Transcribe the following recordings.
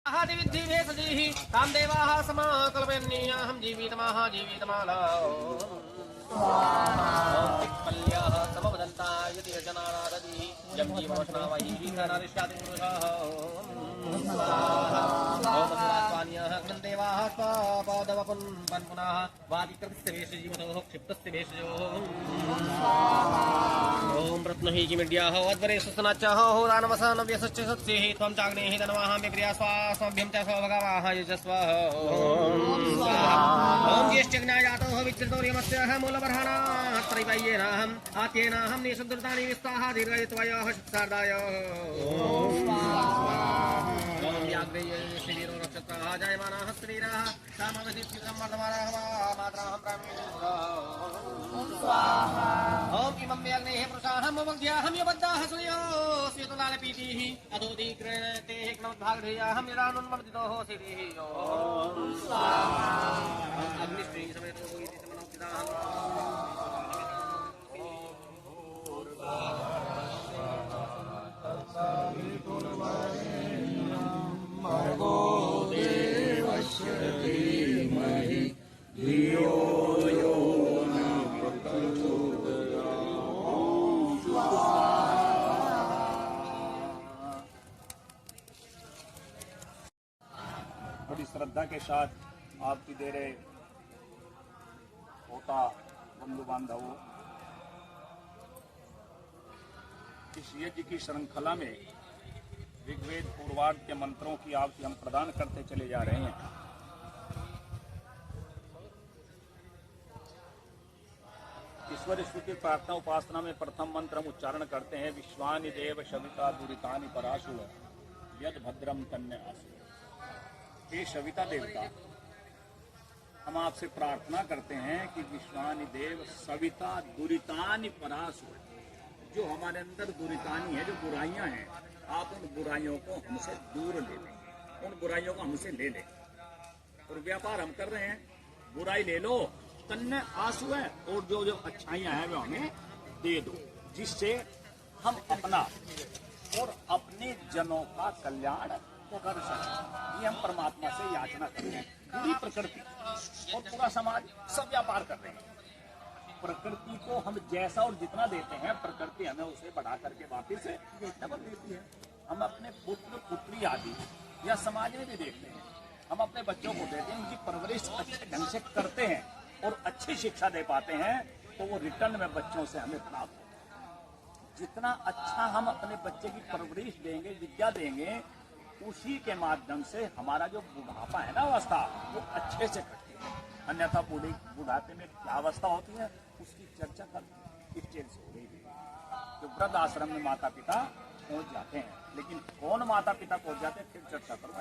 विद्धि भेषजीः तां देवाः समाकल्पयन्नीयाहं जीवितमाह जीवितमाला पल्याः समवदन्ता यदि जनानादधिः यं जीववशनावैः नारिष्यादिपुरुषाः स्वान्यः ग्रन्देवाः स्वापादवपुन् पुनः वादिकृतस्य भेषजीवतोः क्षिप्तस्य भेषजोः ओम रत्नहि किमिड्याः अद्वरेषु सनाच्चाः होरानवसा नव्यसश्च सत्स्येः त्वं चाग्नेः धनवाः विप्रिया स्वास्मभ्यं च स्वभगवाः यजस्व ओम ज्येष्ठज्ञायातोः विचितोर्यमस्याः मूलबर्हाणाः त्रैवय्येनाहम् आत्येनाहं निषुद्धृतानि विस्ताः दीर्घयत्वयः शुक्तार्दाय ओम याग्रेये शरीरो नक्षत्राः जायमानाः शरीराः सामवधिष्ठितं मर्दमानाः मात्राहं ओम इमं व्यग्नेः पुरुषाहं ममग्ध्याहं यबद्धाः सूर्यो स्वेतलालपीतिः अधोदीकृते एकनवद्भागधेयाहं निरानुन्मर्दितोः सिरिः ओम अग्निश्री समेतो इति समनोक्तिदाहं भर्गो देवस्य धीमहि धियो यो न बड़ी श्रद्धा के साथ आपकी दे रहे होता बंधु बांधवों, इस यज्ञ की श्रृंखला में ऋग्वेद पूर्वार्ध के मंत्रों की आहुति हम प्रदान करते चले जा रहे हैं। ईश्वर स्तुति प्रार्थना उपासना में प्रथम मंत्र हम उच्चारण करते हैं, विश्वानि देव शविता दुरितानि पराशु यद भद्रम तन्य आसु। हे शविता देवता, हम आपसे प्रार्थना करते हैं कि विश्वानि देव सविता दुरितानि पराशु, जो हमारे अंदर दुरितानी है, जो बुराइयां हैं, आप उन बुराइयों को हमसे दूर ले लें, उन बुराइयों को हमसे ले लें। और व्यापार हम कर रहे हैं, बुराई ले लो, तन्ने आंसू है, और जो जो अच्छाइयां हैं वो हमें दे दो, जिससे हम अपना और अपने जनों का कल्याण कर सकें। ये हम परमात्मा से याचना करते हैं। पूरी प्रकृति और पूरा समाज सब व्यापार कर रहे हैं। प्रकृति को हम जैसा और जितना देते हैं, प्रकृति हमें उसे बढ़ा करके वापिस डबल देती है। हम अपने पुत्र पुत्री आदि या समाज में भी देखते हैं, हम अपने बच्चों को देते हैं, उनकी परवरिश अच्छे ढंग से करते हैं और अच्छी शिक्षा दे पाते हैं, तो वो रिटर्न में बच्चों से हमें प्राप्त होता है। जितना अच्छा हम अपने बच्चे की परवरिश देंगे, विद्या देंगे, उसी के माध्यम से हमारा जो बुढ़ापा है ना अवस्था, वो अच्छे से कटती है। अन्यथा बुढ़ापे में क्या अवस्था होती है, उसकी चर्चा कल इस चेल से हो रही है। जो वृद्ध आश्रम में माता पिता पहुंच जाते हैं, लेकिन कौन माता पिता पहुंच जाते हैं, फिर चर्चा करो।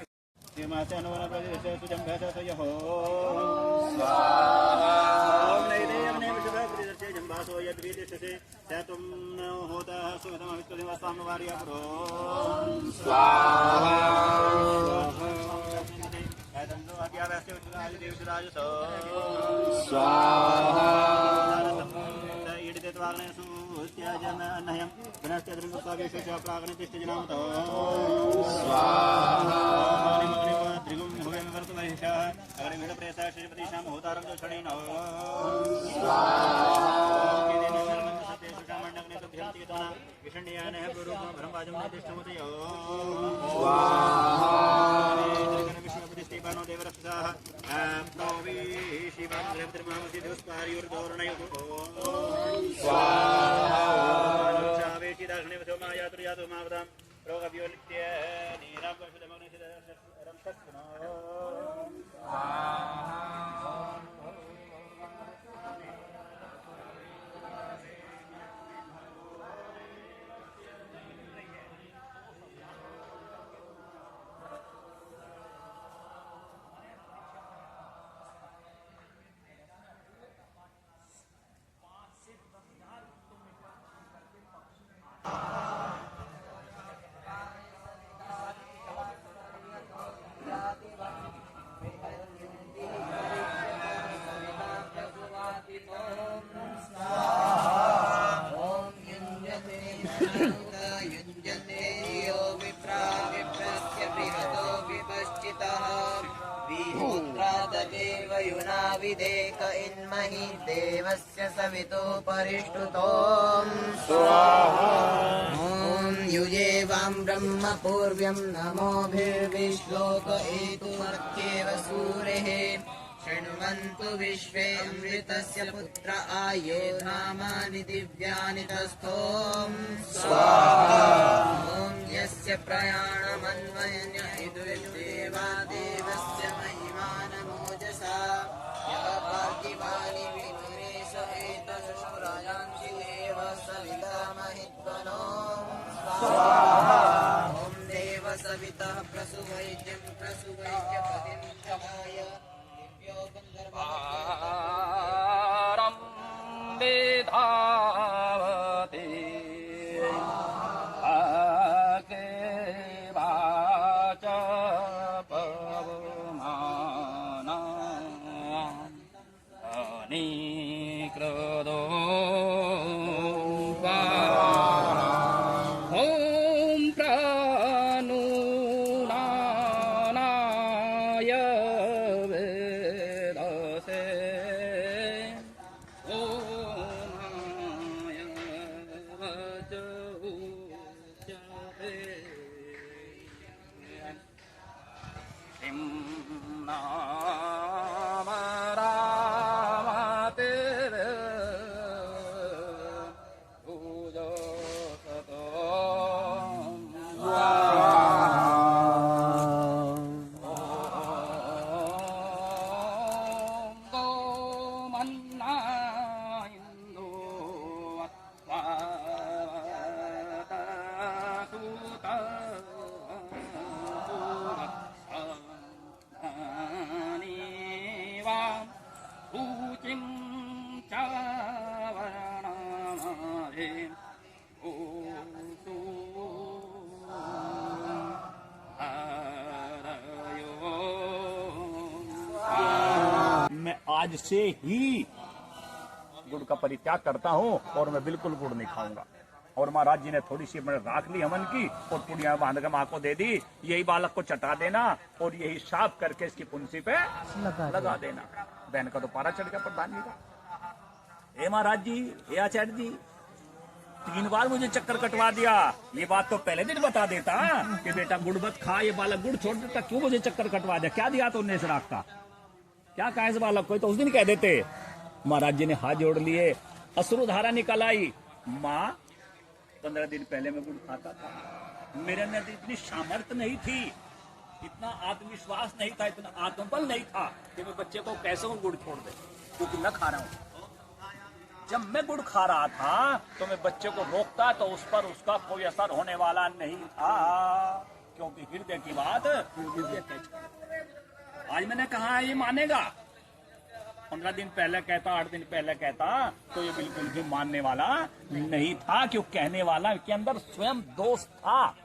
पुत्रादेव युनाविदेक इन्महि देवस्य सवितोपरिष्टुतो स्वाहा ॐ युजेवां ब्रह्म पूर्व्यं नमोभिर्विश्लोक एतुमर्त्येव सूरेः शृण्वन्तु विश्वे अमृतस्य पुत्र आये नामानि दिव्यानि तस्थोम स्वाहा ॐ यस्य प्रयाणमन्वयन्य देवादेवस्य महिमानमोजसा यः पार्थिवानि विनुरेश एतशुरायांसि देव सविता महित्वनो स्वाहा ॐ देव सवितः प्रसुवैद्यं प्रसुवैद्य पतिं शहाय धावते आगे वाच पवमाना अनिक्रोधो ॐ प्राणुनानाय मैं आज से ही गुड़ का परित्याग करता हूँ और मैं बिल्कुल गुड़ नहीं खाऊंगा। और महाराज जी ने थोड़ी सी मैंने राख ली हवन की और पुड़िया बांध के माँ को दे दी, यही बालक को चटा देना और यही साफ करके इसकी पुंसी पे लगा देना। बहन का तो पारा चढ़ गया प्रधान जी का। हे महाराज जी, हे आचार्य जी, 3 बार मुझे चक्कर कटवा दिया। ये बात तो पहले दिन बता देता कि बेटा गुड़ मत खा, ये बालक गुड़ छोड़ देता, क्यों मुझे चक्कर कटवा दिया? क्या दिया तो उन्हें इस राख का? क्या कहा इस बालक को? तो उस दिन कह देते। महाराज जी ने हाथ जोड़ लिए, अश्रुधारा निकल आई। माँ, 15 दिन पहले मैं गुड़ खाता था, मेरे अंदर इतनी सामर्थ्य नहीं थी, इतना आत्मविश्वास नहीं था, इतना आत्मबल नहीं था कि मैं बच्चे को कैसे गुड़ छोड़ दे, क्योंकि मैं खा रहा हूँ। जब मैं गुड़ खा रहा था तो मैं बच्चे को रोकता तो उस पर उसका कोई असर होने वाला नहीं था, क्योंकि हृदय की बात हृदय तय। आज मैंने कहा ये मानेगा, 15 दिन पहले कहता, 8 दिन पहले कहता तो ये बिल्कुल भी मानने वाला नहीं था, क्यों कहने वाला के अंदर स्वयं दोष था।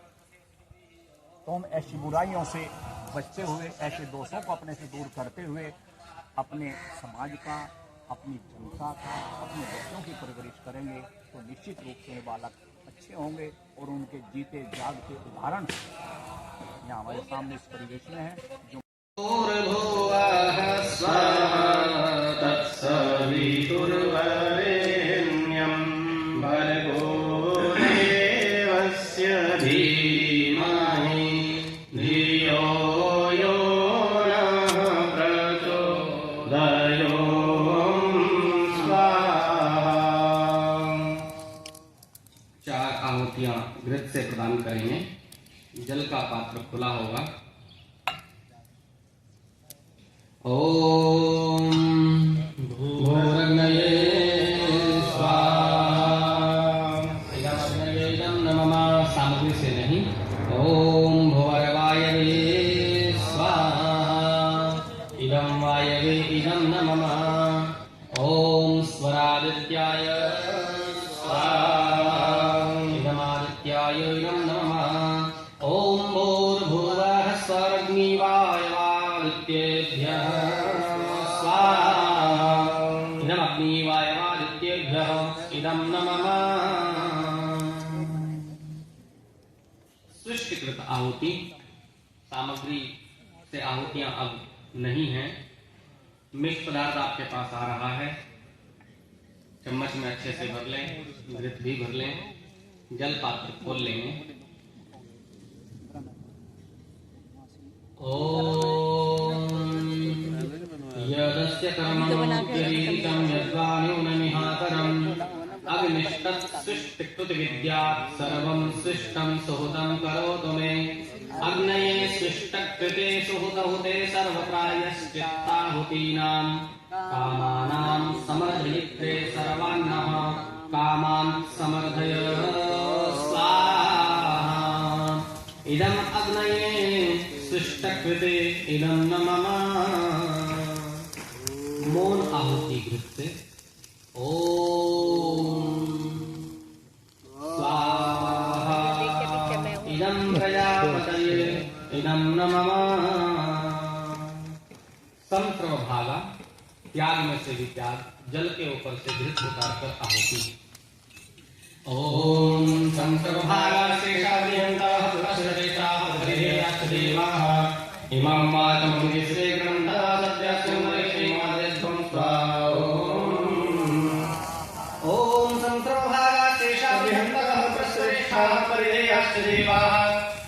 तो हम ऐसी बुराइयों से बचते हुए, ऐसे दोषों को अपने से दूर करते हुए अपने समाज का, अपनी जनता का, अपने बच्चों की परवरिश करेंगे तो निश्चित रूप से बालक अच्छे होंगे और उनके जीते जागते उदाहरण यहाँ हमारे सामने इस परिवेश में है। जो तत्सवितुर्वरेण्यं भर्गो देवस्य धीमहि धियो यो नः प्रचोदयात् स्वाहा। 4 आहुतियां घृत से प्रदान करेंगे। जल का पात्र खुला होगा। ओम भूरग्नये स्वाहा। नमः सामग्री से नहीं। ओम भुवर्वायवे स्वाहा। इदं वायवे इदं नमः। ओम स्वरादित्याय स्वाहा। इदमादित्याय इदं नमः। ओम भूर्भुवः स्वरग्निवायवादित्येभ्यः स्वाहा। इदमग्निवायवादित्येभ्यः इदं नमः। सृष्टिकृत आहुति सामग्री से आहुतियां अब नहीं है। मिक्स पदार्थ आपके पास आ रहा है, चम्मच में अच्छे से भर लें, घृत भी भर लें, जल पात्र खोल लेंगे। ओम यदस्य कर्मणोऽप्यरीतं यद्वान्यूनमिहाकरम् अग्निष्टत्सृष्टिकृतविद्यात् सर्वं सृष्टं सुहृदं करोतु मे। अग्नये सृष्टकृते सुहृदहुते सर्वप्रायश्चित्ताहुतीनां कामानां समर्धयित्रे सर्वान्नः कामान् समर्धय स्वाहा। इदम् अग्नये सृष्टकृते इदं न मम। मौन आहुति घृत से ओम स्वाहा। इदं प्रजापतये इदं न मम। संप्रभागा त्याग में से भी त्याग, जल के ऊपर से घृत उतारकर आहुति। ओम संप्रभागा शेषादिहंताः प्रसरेताः हरेयाश्च देवाः इमं वाचमङ्गिष्टे ग्रन्थः सत्यस्य मरिष्यमाद्यध्वं स्वाहा। ओम संप्रभागा शेषादिहंताः प्रसरेताः हरेयाश्च देवाः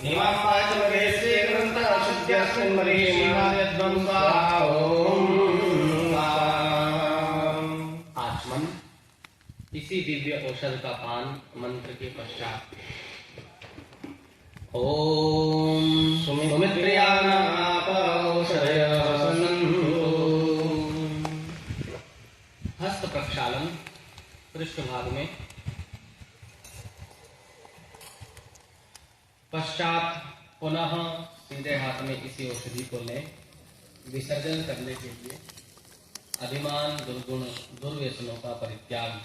इमं वाचमङ्गिष्टे ग्रन्थः सत्यस्य मरिष्यमाद्यध्वं स्वाहा। इसी दिव्य औषध का पान मंत्र के पश्चात ओम हस्त प्रक्षालन पृष्ठभाग में, पश्चात पुनः सीधे हाथ में इसी औषधि को लें। विसर्जन करने के लिए अभिमान दुर्गुण दुर्व्यसनों का परित्याग।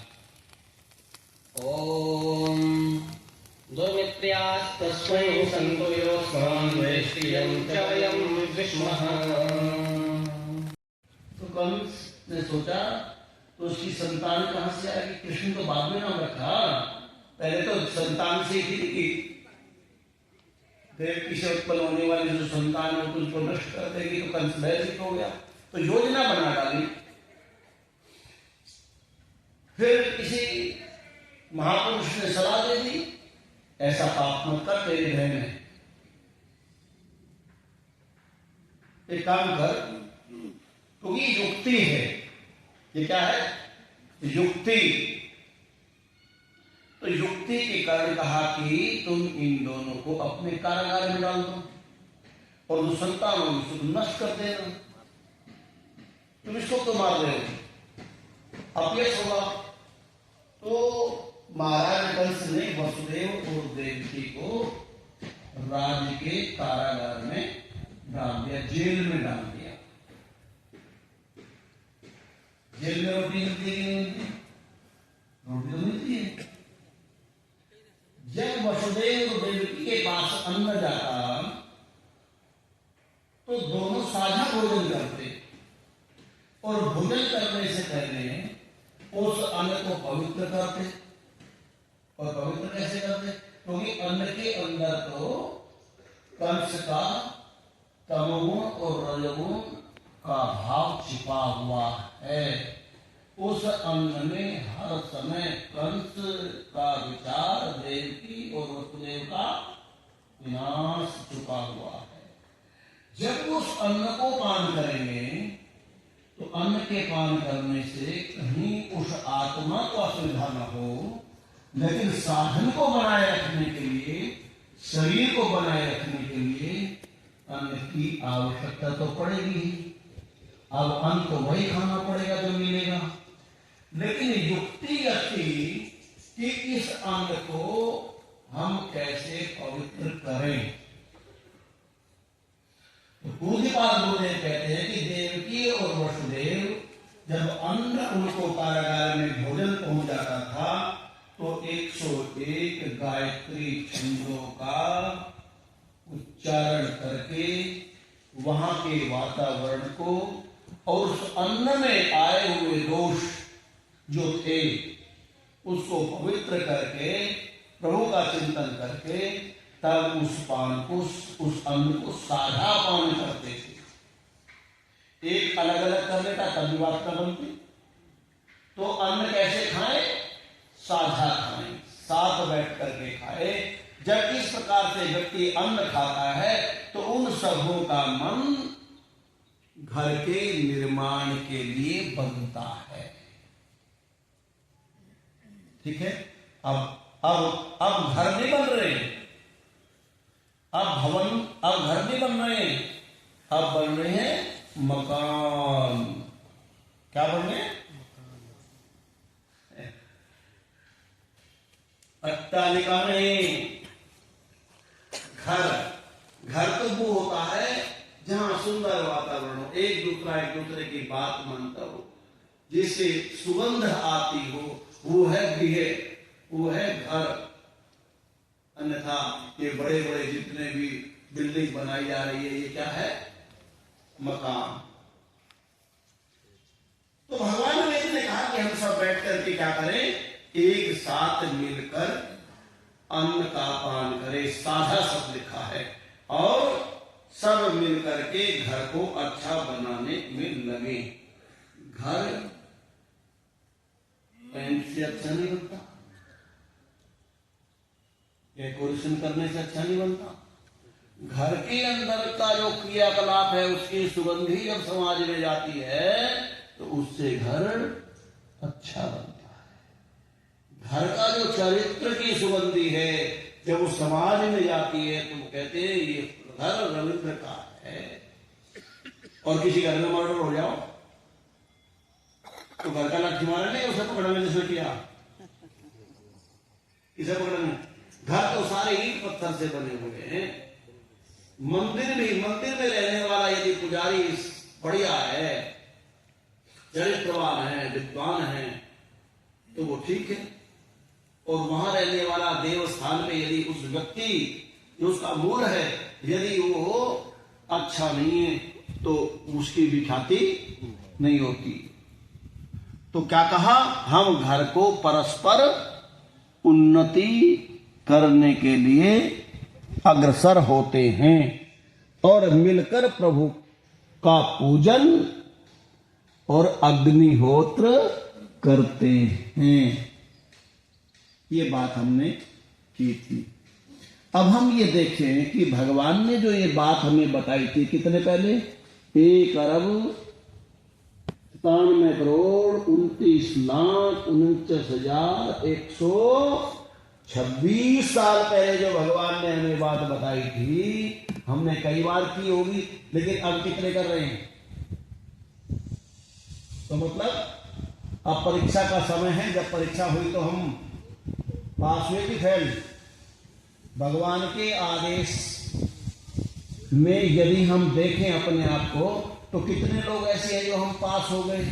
ओम दुर्मित्र्यास्तस्मै सन्तोषान् वैश्रियं च वयं विष्मः। तो कंस ने सोचा तो उसकी संतान कहाँ से आएगी? कृष्ण तो बाद में नाम रखा, पहले तो संतान से ही थी। देवकी से उत्पन्न होने वाली जो संतान है उसको नष्ट कर देगी तो कंस भयभीत हो गया, तो योजना बना डाली। फिर किसी महापुरुष ने सलाह दे दी, ऐसा पाप मत कर, तेरी बहन है, एक काम कर, क्योंकि युक्ति है। ये क्या है? युक्ति। तो युक्ति के कारण कहा कि तुम इन दोनों को अपने कारागार में डाल दो और जो संतान होगी उसको तुम नष्ट कर देना। तुम इसको तो मार रहे हो, अपयश होगा। तो महाराज कंस ने वसुदेव और देवकी को राज्य के कारागार में डाल दिया, जेल में डाल दिया। जेल में रोटी मिलती है, रोटी तो मिलती है। जब वसुदेव और देवकी के पास अन्न जाता तो दोनों साझा भोजन करते और भोजन करने से पहले उस अन्न को पवित्र करते। और पवित्र कैसे करते? क्योंकि अन्न के अंदर तो कंस का तमोगुण और रजोगुण का भाव छिपा हुआ है। उस अन्न में हर समय कंस का विचार, देवकी और वसुदेव का विनाश छुपा हुआ है। जब उस अन्न को पान करेंगे तो अन्न के पान करने से कहीं उस आत्मा को असुविधा न हो, लेकिन साधन को बनाए रखने के लिए, शरीर को बनाए रखने के लिए अन्न की आवश्यकता तो पड़ेगी। अब अन्न तो वही खाना पड़ेगा जो मिलेगा, लेकिन युक्ति थी कि इस अन्न को हम कैसे पवित्र करें। तो पूज्यपाद गुरुदेव कहते हैं कि देवकी और वसुदेव जब अन्न उनको कारागार में भोजन पहुंच जाता था तो 101 गायत्री छंदों का उच्चारण करके वहां के वातावरण को और उस अन्न में आए हुए दोष जो थे उसको पवित्र करके, प्रभु का चिंतन करके तब उस पान को, उस अन्न को साझा पान करते थे। यदि अलग अलग कर लेता तब भी बात न बनती। तो अन्न कैसे खाएं? साझा खाएं, साथ बैठ करके खाए। जब इस प्रकार से व्यक्ति अन्न खाता है तो उन सबों का मन घर के निर्माण के लिए बनता है। ठीक है। अब घर नहीं बन रहे, अब घर नहीं बन रहे, अब बन रहे हैं मकान। क्या बन रहे हैं? अट्टालिका नहीं, घर तो वो होता है जहां सुंदर वातावरण हो, एक दूसरे की बात मानता हो, जिससे सुगंध आती हो, वो है गृह, वो है घर। अन्यथा ये बड़े बड़े जितने भी बिल्डिंग बनाई जा रही है, ये क्या है? मकान। तो भगवान वेद ने कहा कि हम सब बैठ करके क्या करें? एक साथ मिलकर अन्न का पान करें। साझा शब्द लिखा है, और सब मिलकर के घर को अच्छा बनाने में लगे। घर पेंट से अच्छा नहीं बनता, डेकोरेशन करने से अच्छा नहीं बनता। घर के अंदर का जो क्रियाकलाप है, उसकी सुगंध ही जब समाज में जाती है तो उससे घर अच्छा बनता है। घर का जो चरित्र की सुगंधी है, जब वो समाज में जाती है तो वो कहते हैं ये घर रविंद्र का है। और किसी घर में मर्डर हो जाओ तो घर का लाठी मारा नहीं, उसे पकड़ने जैसे किया, इसे पकड़ने। घर तो सारे ईंट पत्थर से बने हुए हैं। मंदिर में रहने वाला यदि पुजारी बढ़िया है, चरित्रवान है, विद्वान है, तो वो ठीक है। और वहां रहने वाला देवस्थान में यदि उस व्यक्ति जो उसका मूल है, यदि वो अच्छा नहीं है तो उसकी भी ख्याति नहीं होती। तो क्या कहा? हम घर को परस्पर उन्नति करने के लिए अग्रसर होते हैं और मिलकर प्रभु का पूजन और अग्निहोत्र करते हैं। ये बात हमने की थी। अब हम ये देखें कि भगवान ने जो ये बात हमें बताई थी कितने पहले? 1,93,29,126 साल पहले जो भगवान ने हमें बात बताई थी, हमने कई बार की होगी, लेकिन अब कितने कर रहे हैं? तो मतलब अब परीक्षा का समय है, जब परीक्षा हुई तो हम पास हुए कि फेल? भगवान के आदेश में यदि हम देखें अपने आप को तो कितने लोग ऐसे हैं जो हम पास हो गए?